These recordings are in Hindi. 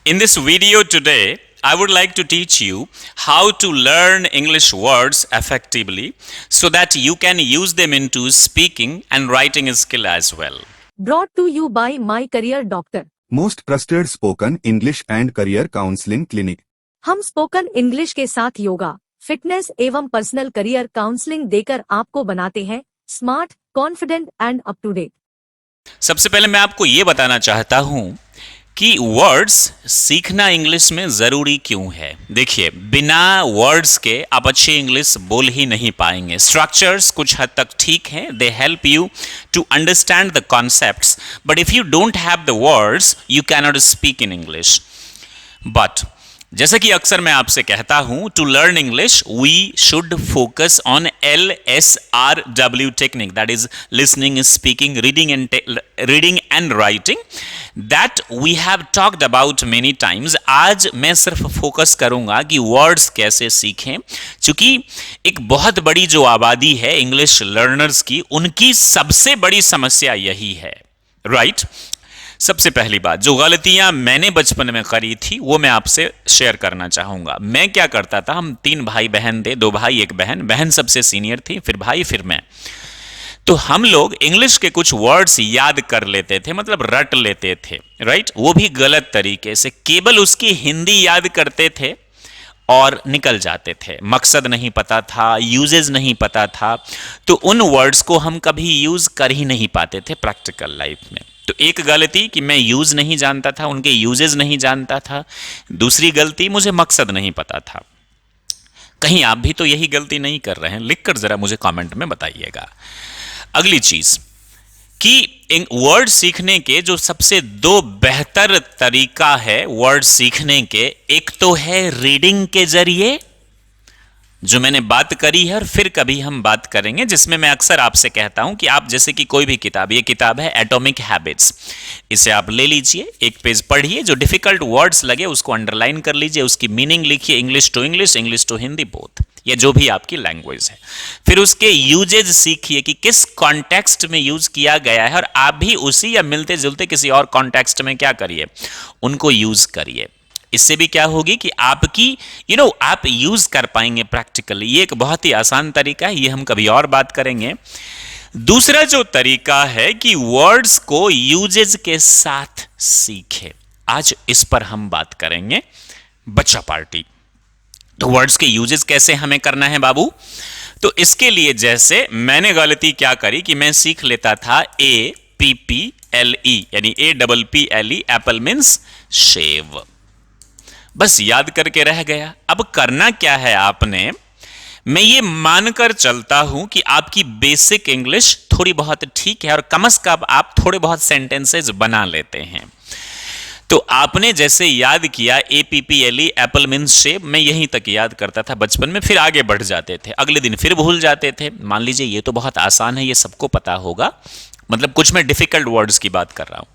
In this video today, I would like to teach you how to learn English words effectively so that you can use them into speaking and writing skill as well. Brought to you by My Career Doctor. Most trusted spoken English and career counseling clinic. हम स्पोकन इंग्लिश के साथ योगा, फिटनेस एवं पर्सनल करियर काउंसलिंग देकर आपको बनाते हैं smart, confident and up to date. सबसे पहले मैं आपको ये बताना चाहता हूं कि वर्ड्स सीखना इंग्लिश में जरूरी क्यों है। देखिए, बिना वर्ड्स के आप अच्छी इंग्लिश बोल ही नहीं पाएंगे। स्ट्रक्चर्स कुछ हद तक ठीक हैं, they help you to understand the concepts, but if you don't have the words you can not speak in English. But जैसा कि अक्सर मैं आपसे कहता हूं, to learn English we should focus on LSRW technique, that is listening, speaking, reading and writing, that we have talked about many times. आज मैं सिर्फ फोकस करूंगा कि वर्ड्स कैसे सीखें, क्योंकि एक बहुत बड़ी जो आबादी है इंग्लिश लर्नर्स की, उनकी सबसे बड़ी समस्या यही है, राइट? सबसे पहली बात, जो गलतियां मैंने बचपन में करी थी वो मैं आपसे शेयर करना चाहूंगा। मैं क्या करता था, हम 3 भाई बहन थे, 2 भाई 1 बहन, बहन सबसे सीनियर थी, फिर भाई, फिर मैं। तो हम लोग इंग्लिश के कुछ वर्ड्स याद कर लेते थे, मतलब रट लेते थे, राइट? वो भी गलत तरीके से, केवल उसकी हिंदी याद करते थे और निकल जाते थे। मकसद नहीं पता था, यूजेस नहीं पता था, तो उन वर्ड्स को हम कभी यूज कर ही नहीं पाते थे प्रैक्टिकल लाइफ में। तो एक गलती कि मैं यूज नहीं जानता था, उनके यूजेस नहीं जानता था। दूसरी गलती, मुझे मकसद नहीं पता था। कहीं आप भी तो यही गलती नहीं कर रहे हैं? लिखकर जरा मुझे कमेंट में बताइएगा। अगली चीज कि वर्ड सीखने के जो सबसे 2 बेहतर तरीका है वर्ड सीखने के, एक तो है रीडिंग के जरिए, जो मैंने बात करी है और फिर कभी हम बात करेंगे, जिसमें मैं अक्सर आपसे कहता हूं कि आप जैसे कि कोई भी किताब, ये किताब है एटॉमिक हैबिट्स, इसे आप ले लीजिए, एक पेज पढ़िए, जो डिफिकल्ट वर्ड्स लगे उसको अंडरलाइन कर लीजिए, उसकी मीनिंग लिखिए, इंग्लिश टू हिंदी बोथ, या जो भी आपकी लैंग्वेज है। फिर उसके यूजेज सीखिए कि किस कॉन्टेक्स्ट में यूज किया गया है, और आप भी उसी या मिलते जुलते किसी और कॉन्टेक्स्ट में क्या करिए, उनको यूज करिए। इससे भी क्या होगी कि आपकी आप यूज कर पाएंगे प्रैक्टिकली। ये एक बहुत ही आसान तरीका है, ये हम कभी और बात करेंगे। दूसरा जो तरीका है कि वर्ड्स को यूजेज के साथ सीखे, आज इस पर हम बात करेंगे। बच्चा पार्टी, तो वर्ड्स के यूजेस कैसे हमें करना है बाबू? तो इसके लिए जैसे मैंने गलती क्या करी कि मैं सीख लेता था APPLE, यानी APPLE, एप्पल मीन्स शेव, बस याद करके रह गया। अब करना क्या है आपने, मैं ये मानकर चलता हूं कि आपकी बेसिक इंग्लिश थोड़ी बहुत ठीक है और कम से कम आप थोड़े बहुत सेंटेंसेस बना लेते हैं। तो आपने जैसे याद किया APPLE, एप्पल मीन्स शेव, मैं यहीं तक याद करता था बचपन में, फिर आगे बढ़ जाते थे, अगले दिन फिर भूल जाते थे। मान लीजिए ये तो बहुत आसान है, ये सबको पता होगा, मतलब कुछ मैं डिफिकल्ट वर्ड्स की बात कर रहा हूं।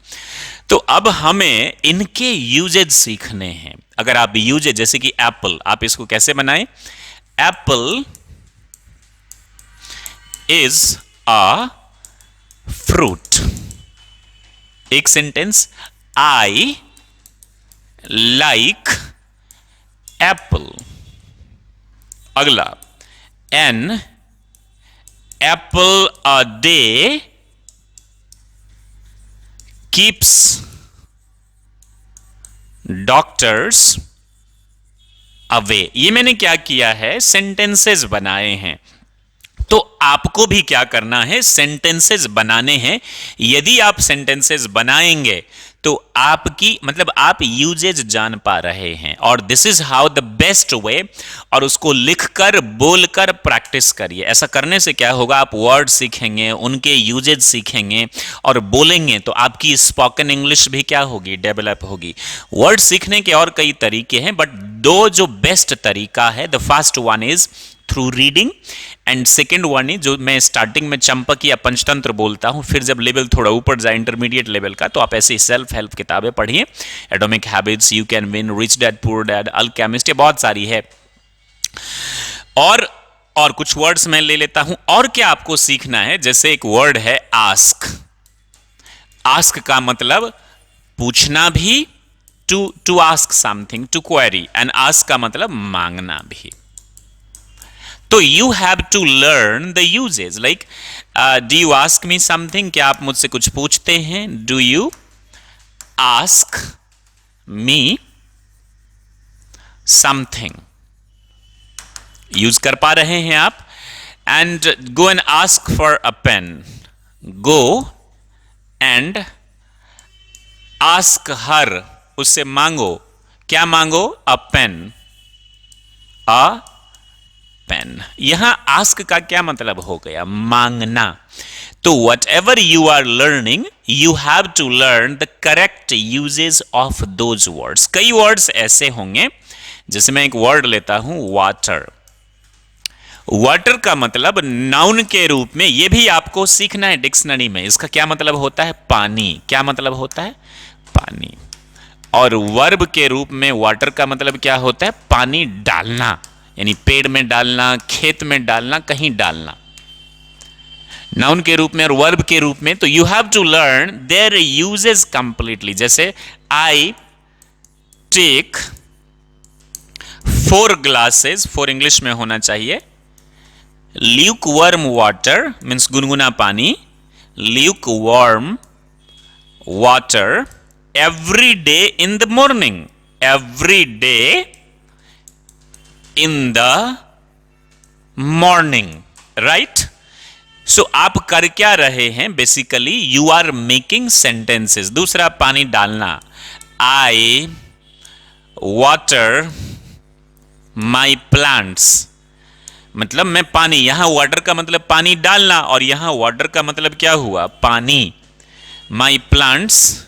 तो अब हमें इनके यूजेज सीखने हैं। अगर आप यूजेज, जैसे कि एप्पल, आप इसको कैसे बनाएं? Apple is a fruit. एक सेंटेंस, आई लाइक एप्पल। अगला, an apple a day keeps doctors away। ये मैंने क्या किया है, सेंटेंसेस बनाए हैं। तो आपको भी क्या करना है, सेंटेंसेस बनाने हैं। यदि आप सेंटेंसेस बनाएंगे तो आपकी, मतलब आप यूजेज जान पा रहे हैं, और this is how the best way. और उसको लिखकर, बोलकर प्रैक्टिस करिए। ऐसा करने से क्या होगा, आप वर्ड सीखेंगे, उनके यूजेज सीखेंगे और बोलेंगे, तो आपकी स्पोकन इंग्लिश भी क्या होगी, डेवलप होगी। वर्ड सीखने के और कई तरीके हैं, बट 2 जो बेस्ट तरीका है, the first one is through reading, and second one ही, जो मैं स्टार्टिंग में चंपक या पंचतंत्र बोलता हूं, फिर जब लेवल थोड़ा ऊपर जाए इंटरमीडिएट लेवल का, तो आप ऐसी सेल्फ हेल्प किताबें पढ़िए, atomic habits, you can win, rich dad poor dad, alchemist, ये बहुत सारी है। और कुछ वर्ड्स मैं ले लेता हूं। और क्या आपको सीखना है, जैसे एक वर्ड है आस्क। आस्क का मतलब पूछना भी to ask something, to query, and ask का मतलब मांगना भी। तो you have to learn the usages, like do you ask me something, क्या आप मुझसे कुछ पूछते हैं? Do you ask me something, use कर पा रहे हैं आप। And go and ask for a pen, go and ask her, उससे मांगो, क्या मांगो? A pen, a pen. यहां आस्क का क्या मतलब हो गया? मांगना। तो whatever you are learning, you have to learn the correct usages of those words. कई वर्ड्स ऐसे होंगे, जैसे मैं एक वर्ड लेता हूं वाटर। वाटर का मतलब नाउन के रूप में, यह भी आपको सीखना है डिक्शनरी में। इसका क्या मतलब होता है? पानी। क्या मतलब होता है? पानी। और वर्ब के रूप में वाटर का मतलब क्या होता है? पानी डालना, यानी पेड़ में डालना, खेत में डालना, कहीं डालना, नाउन के रूप में। और वर्ब के रूप में तो you have to learn their usages completely. जैसे आई टेक 4 ग्लासेस, 4 इंग्लिश में होना चाहिए। ल्यूक वार्म वाटर मीन्स गुनगुना पानी, lukewarm water every day in the morning, every day in the morning, right? So आप कर क्या रहे हैं? Basically you are making sentences. दूसरा, पानी डालना, आई वाटर माई प्लांट्स, मतलब मैं पानी, यहां वाटर का मतलब पानी डालना, और यहां वाटर का मतलब क्या हुआ? पानी। माई प्लांट्स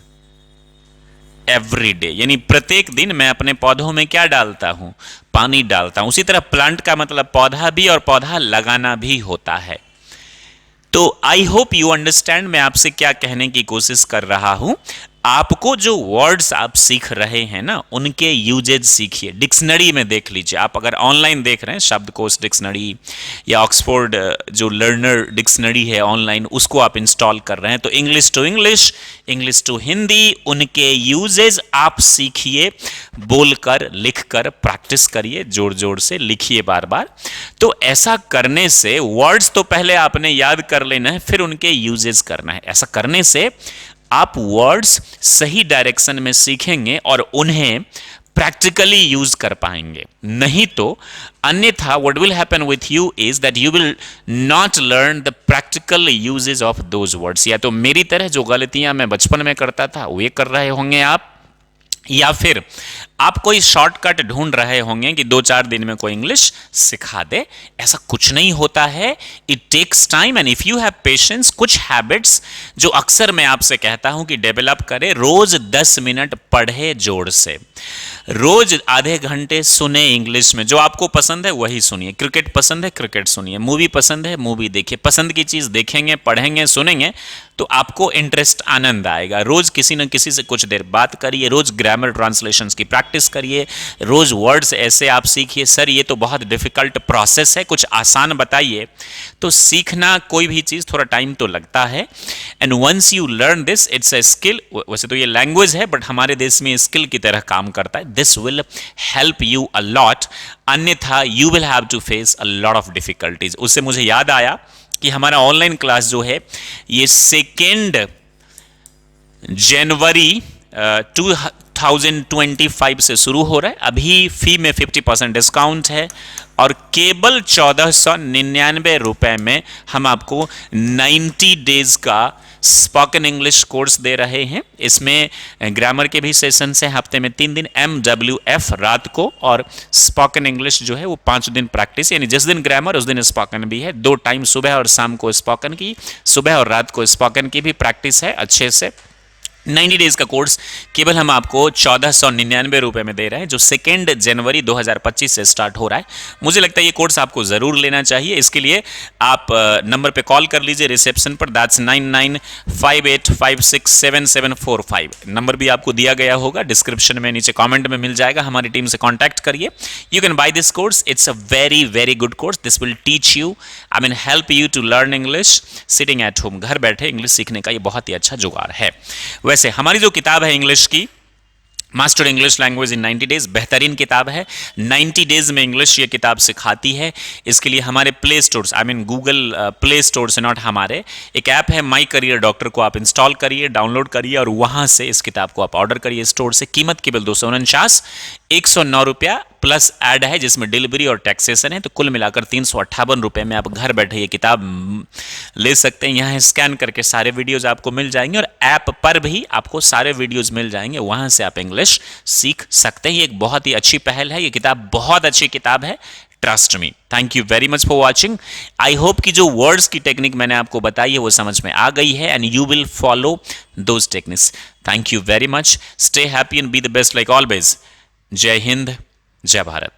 एवरी डे, यानी प्रत्येक दिन मैं अपने पौधों में क्या डालता हूं? पानी डालता हूं। उसी तरह प्लांट का मतलब पौधा भी, और पौधा लगाना भी होता है। तो आई होप यू अंडरस्टैंड मैं आपसे क्या कहने की कोशिश कर रहा हूं। आपको जो वर्ड्स आप सीख रहे हैं ना, उनके यूजेज सीखिए। डिक्शनरी में देख लीजिए। आप अगर ऑनलाइन देख रहे हैं, शब्दकोश डिक्शनरी या ऑक्सफोर्ड जो लर्नर डिक्शनरी है ऑनलाइन, उसको आप इंस्टॉल कर रहे हैं, तो English to English, English to Hindi, उनके यूजेज आप सीखिए। बोलकर, लिखकर प्रैक्टिस करिए, जोर जोर से लिखिए बार बार। तो ऐसा करने से वर्ड्स तो पहले आपने याद कर लेना है, फिर उनके यूजेज करना है। ऐसा करने से आप वर्ड्स सही डायरेक्शन में सीखेंगे और उन्हें प्रैक्टिकली यूज कर पाएंगे। नहीं तो अन्यथा what will happen with you is that you will not learn the practical uses of those words. या तो मेरी तरह जो गलतियां मैं बचपन में करता था वे कर रहे होंगे आप, या फिर आप कोई शॉर्टकट ढूंढ रहे होंगे कि 2-4 दिन में कोई इंग्लिश सिखा दे। ऐसा कुछ नहीं होता है। It takes time and if you have patience, कुछ हैबिट्स जो अक्सर मैं आपसे कहता हूं कि डेवलप करें। रोज 10 मिनट पढ़े जोर से, रोज आधे घंटे सुने इंग्लिश में। जो आपको पसंद है वही सुनिए। क्रिकेट पसंद है, क्रिकेट सुनिए। मूवी पसंद है, मूवी देखिए। पसंद की चीज देखेंगे, पढ़ेंगे, सुनेंगे तो आपको इंटरेस्ट, आनंद आएगा। रोज किसी न किसी से कुछ देर बात करिए, रोज ग्रामर ट्रांसलेशंस की प्रैक्टिस करिए, रोज वर्ड्स ऐसे आप सीखिए। सर ये तो बहुत डिफिकल्ट प्रोसेस है, कुछ आसान बताइए। तो सीखना कोई भी चीज थोड़ा टाइम तो लगता है। And once you learn this, it's a skill. वैसे तो ये लैंग्वेज है बट हमारे देश में स्किल की तरह काम करता है। This will help you a lot, अन्यथा you will have to face a lot of difficulties. उससे मुझे याद आया कि हमारा ऑनलाइन क्लास जो है ये 2 जनवरी 2025 से शुरू हो रहा है। अभी फी में 50% डिस्काउंट है और केवल 1499 रुपए में हम आपको 90 डेज का स्पोकन इंग्लिश कोर्स दे रहे हैं। इसमें ग्रामर के भी सेशन है, हफ्ते में 3 दिन MWF रात को, और स्पोकन इंग्लिश जो है वो 5 दिन प्रैक्टिस, यानी जिस दिन ग्रामर उस दिन स्पोकन भी है। 2 टाइम सुबह और शाम को स्पोकन की, सुबह और रात को स्पोकन की भी प्रैक्टिस है अच्छे से। 90 डेज का कोर्स केवल हम आपको 1499 रुपए में दे रहे हैं, जो 2 जनवरी 2025 से स्टार्ट हो रहा है। मुझे लगता है ये कोर्स आपको जरूर लेना चाहिए। इसके लिए आप नंबर पे कॉल कर लीजिए रिसेप्शन पर, दैट्स 9958567745। नंबर भी आपको दिया गया होगा, डिस्क्रिप्शन में नीचे कमेंट में मिल जाएगा। हमारी टीम से कॉन्टैक्ट करिए। You can buy this course, it's a very very good course. This will teach you, I mean help you to learn English sitting at home. घर बैठे इंग्लिश सीखने का ये बहुत ही अच्छा जुगाड़ है। वैसे हमारी जो किताब है इंग्लिश की, master English language in 90 days बेहतरीन किताब है। 90 डेज में इंग्लिश ये किताब सिखाती है। इसके लिए हमारे play stores, I mean Google play store से, नॉट हमारे, एक ऐप है माई करियर डॉक्टर को आप इंस्टॉल करिए, डाउनलोड करिए और वहां से इस किताब को आप ऑर्डर करिए स्टोर से। कीमत केवल 249, 109 रुपया प्लस ऐड है जिसमें डिलीवरी और टैक्सेशन है, तो कुल मिलाकर 358 रुपये में आप घर बैठे ये किताब ले सकते हैं। यहाँ स्कैन करके सारे वीडियोज आपको मिल जाएंगे और ऐप पर भी आपको सारे वीडियोज मिल जाएंगे, वहां से आप इंग्लिश सीख सकते हैं। ये एक बहुत ही अच्छी पहल है, ये किताब बहुत अच्छी किताब है, trust me. Thank you very much for watching. I hope कि जो वर्ड्स की टेक्निक मैंने आपको बताई है वो समझ में आ गई है and you will follow those techniques. Thank you very much. Stay happy and be the best like always. जय हिंद, जय भारत।